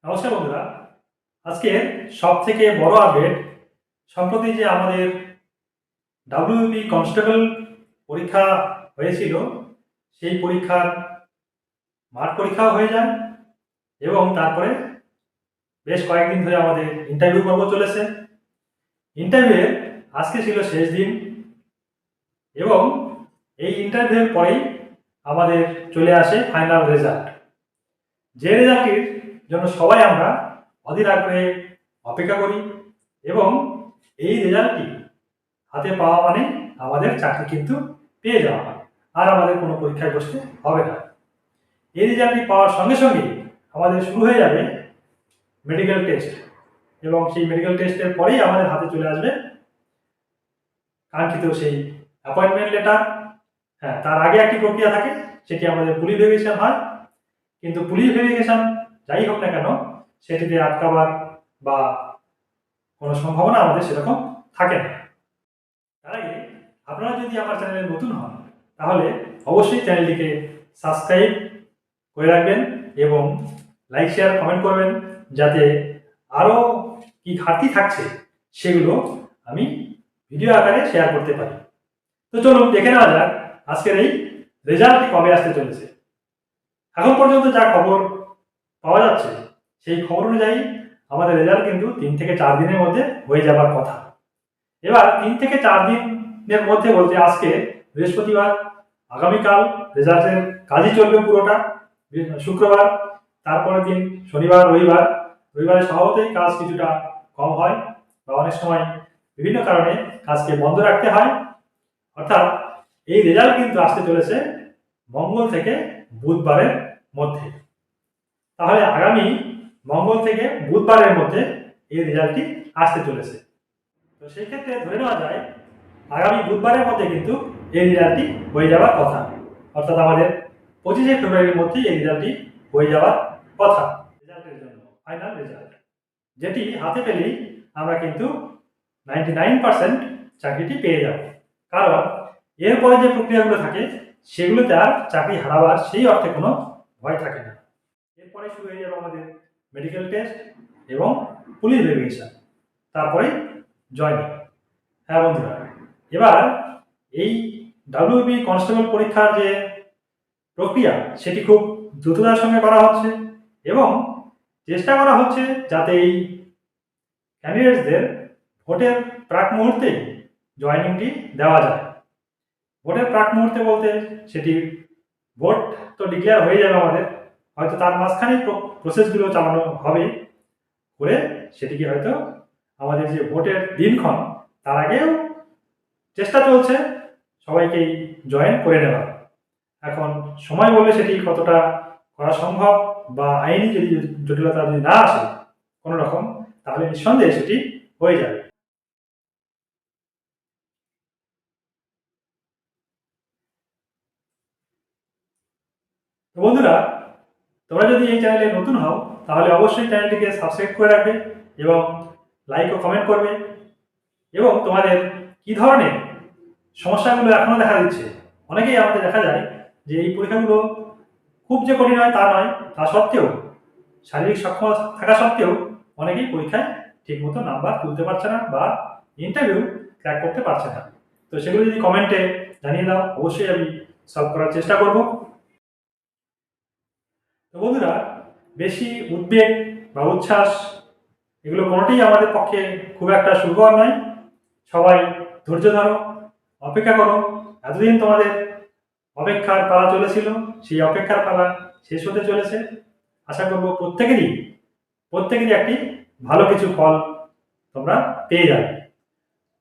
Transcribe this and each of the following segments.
নমস্কার বন্ধুরা, আজকে সব থেকে বড় আপডেট। সম্প্রতি যে আমাদের ডাব্লিউবি কনস্টেবল পরীক্ষা হয়েছিল, সেই পরীক্ষার মাঠ পরীক্ষাও হয়ে যায় এবং তারপরে বেশ কয়েকদিন ধরে আমাদের ইন্টারভিউ পর্ব চলেছে। ইন্টারভিউয়ের আজকে ছিল শেষ দিন এবং এই ইন্টারভিউয়ের পরেই আমাদের চলে আসে ফাইনাল রেজাল্ট, যে রেজাল্টের জন্য সবাই আমরা অধীর আগ্রহে অপেক্ষা করি এবং এই রেজাল্টটি হাতে পাওয়া মানে আমাদের চাকরি কিন্তু পেয়ে যাওয়া হয়, আর আমাদের কোনো পরীক্ষায় বসতে হবে না। এই রেজাল্টটি পাওয়ার সঙ্গে সঙ্গে আমাদের শুরু হয়ে যাবে মেডিকেল টেস্ট এবং সেই মেডিকেল টেস্টের পরেই আমাদের হাতে চলে আসবে কাঙ্ক্ষিত সেই অ্যাপয়েন্টমেন্ট লেটার। হ্যাঁ, তার আগে একটি প্রক্রিয়া থাকে, সেটি আমাদের পুলি ভেরিফিকেশন হয়, কিন্তু পুলিশ ভেরিফিকেশন যাই হোক না কেন সেটিতে আটকাবার বা কোনো সম্ভাবনা আমাদের সেরকম থাকে না। তার আগে আপনারা যদি আমার চ্যানেলে নতুন হন তাহলে অবশ্যই চ্যানেলটিকে সাবস্ক্রাইব করে রাখবেন এবং লাইক শেয়ার কমেন্ট করবেন, যাতে আরও কি ঘাটতি থাকছে সেগুলো আমি ভিডিও আকারে শেয়ার করতে পারি। তো চলুন দেখে নেওয়া যাক আজকের এই রেজাল্টটি কবে আসতে চলেছে। এখন পর্যন্ত যা খবর পাওয়া যাচ্ছে সেই খবর অনুযায়ী আমাদের রেজাল্ট কিন্তু 3 থেকে 4 দিনের মধ্যে হয়ে যাবার কথা। এবার 3 থেকে 4 দিনের মধ্যে বলতে আজকে বৃহস্পতিবার, আগামীকাল রেজাল্টের কাজই চলবে পুরোটা, শুক্রবার, তারপরের দিন শনিবার, রবিবারে স্বভাবতই কাজ কিছুটা কম হয় বা অনেক সময় বিভিন্ন কারণে কাজকে বন্ধ রাখতে হয়। অর্থাৎ এই রেজাল্ট কিন্তু আসতে চলেছে মঙ্গল থেকে বুধবারের মধ্যে। তাহলে আগামী মঙ্গল থেকে বুধবারের মধ্যে এই রেজাল্টটি আসতে চলেছে। তো সেই ক্ষেত্রে ধরে নেওয়া যায় আগামী বুধবারের মধ্যে কিন্তু এই রেজাল্টটি হয়ে যাওয়ার কথা, অর্থাৎ আমাদের 25শে ফেব্রুয়ারির মধ্যেই এই রেজাল্টটি হয়ে যাওয়ার কথা রেজাল্টের জন্য, ফাইনাল রেজাল্ট, যেটি হাতে পেলেই আমরা কিন্তু 99% চাকরিটি পেয়ে যাব। কারণ এরপরে যে প্রক্রিয়াগুলো থাকে সেগুলোতে আর চাকরি হারাবার সেই অর্থে কোনো ভয় থাকে না। এরপরে শুরু হয়ে যাবে আমাদের মেডিকেল টেস্ট এবং পুলিশ ভেরিফিকেশন, তারপরে জয়নিং। হ্যাঁ বন্ধুরা, এবার এই ডাব্লিউবি কনস্টেবল পরীক্ষার যে প্রক্রিয়া সেটি খুব দ্রুততার সঙ্গে করা হচ্ছে এবং চেষ্টা করা হচ্ছে যাতে এই ক্যান্ডিডেটসদের ভোটের প্রাক মুহূর্তেই জয়নিংটি দেওয়া যায়। ভোটের প্রাক মুহূর্তে বলতে সেটি ভোট তো ডিক্লেয়ার হয়ে যাবে আমাদের, হয়তো তার মাঝখানেই প্রসেসগুলো চালানো হবে করে সেটিকে হয়তো আমাদের যে ভোটের দিনক্ষণ তার আগেও চেষ্টা চলছে সবাইকেই জয়েন করে নেওয়ার। এখন সময় বলবে সেটি কতটা করা সম্ভব বা আইনি যদি জটিলতা যদি না আসে কোনো রকম, তাহলে নিঃসন্দেহে সেটি হয়ে যাবে। তো বন্ধুরা, তোমরা যদি এই চ্যানেলে নতুন হও তাহলে অবশ্যই চ্যানেলটিকে সাবস্ক্রাইব করে রাখবে এবং লাইক ও কমেন্ট করবে এবং তোমাদের কি ধরনের সমস্যাগুলো এখনো দেখা দিচ্ছে। অনেকেই আমাদের দেখা যায় যে এই পরীক্ষাগুলো খুব যে কঠিন হয় তা নয়, তা সত্ত্বেও শারীরিক সক্ষমতা থাকা সত্ত্বেও অনেকেই পরীক্ষায় ঠিকমতো নাম্বার তুলতে পারছে না বা ইন্টারভিউ ক্র্যাক করতে পারছে না। তো সেগুলো যদি কমেন্টে জানিয়ে দাও, অবশ্যই আমি সলভ করার চেষ্টা করব। তো বন্ধুরা, বেশি উদ্বেগ বা উচ্ছ্বাস এগুলো কোনোটাই আমাদের পক্ষে খুব একটা সুখকর নয়। সবাই ধৈর্য ধরো, অপেক্ষা করো। এতদিন তোমাদের অপেক্ষার পালা চলেছিল, সেই অপেক্ষার পালা শেষ হতে চলেছে। আশা করবো প্রত্যেকেরই একটি ভালো কিছু ফল তোমরা পেয়ে যাবে।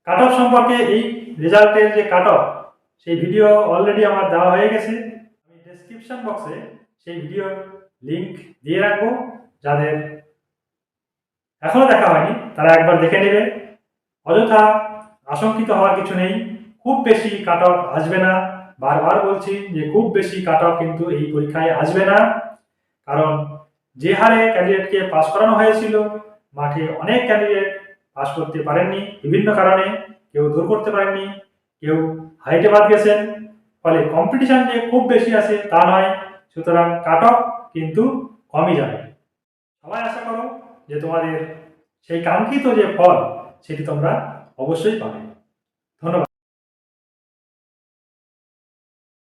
কাট অফ সম্পর্কে এই রেজাল্টের যে কাট অফ সেই ভিডিও অলরেডি আমার দেওয়া হয়ে গেছে। আমি ডেসক্রিপশন বক্সে সেই ভিডিওর লিঙ্ক দিয়ে রাখবো, যাদের এখনো দেখা হয়নি তারা একবার দেখে নেবে। অযথা আশঙ্কিত হওয়ার কিছু নেই, খুব বেশি কাট অফ আসবে না। বারবার বলছি যে খুব বেশি কাট অফ কিন্তু এই পরীক্ষায় আসবে না, কারণ যে হারে ক্যান্ডিডেটকে পাস করানো হয়েছিল মাঠে অনেক ক্যান্ডিডেট পাস করতে পারেননি বিভিন্ন কারণে, কেউ দূর করতে পারেননি, কেউ হাইটে বাদ গেছেন, ফলে কম্পিটিশন যে খুব বেশি আছে তা নয়। সুতরাং কাট অফ কিন্তু কমই যাবে। সবাই আশা করো যে তোমাদের সেই কাঙ্ক্ষিত যে ফল সেটি তোমরা অবশ্যই পাবে। ধন্যবাদ।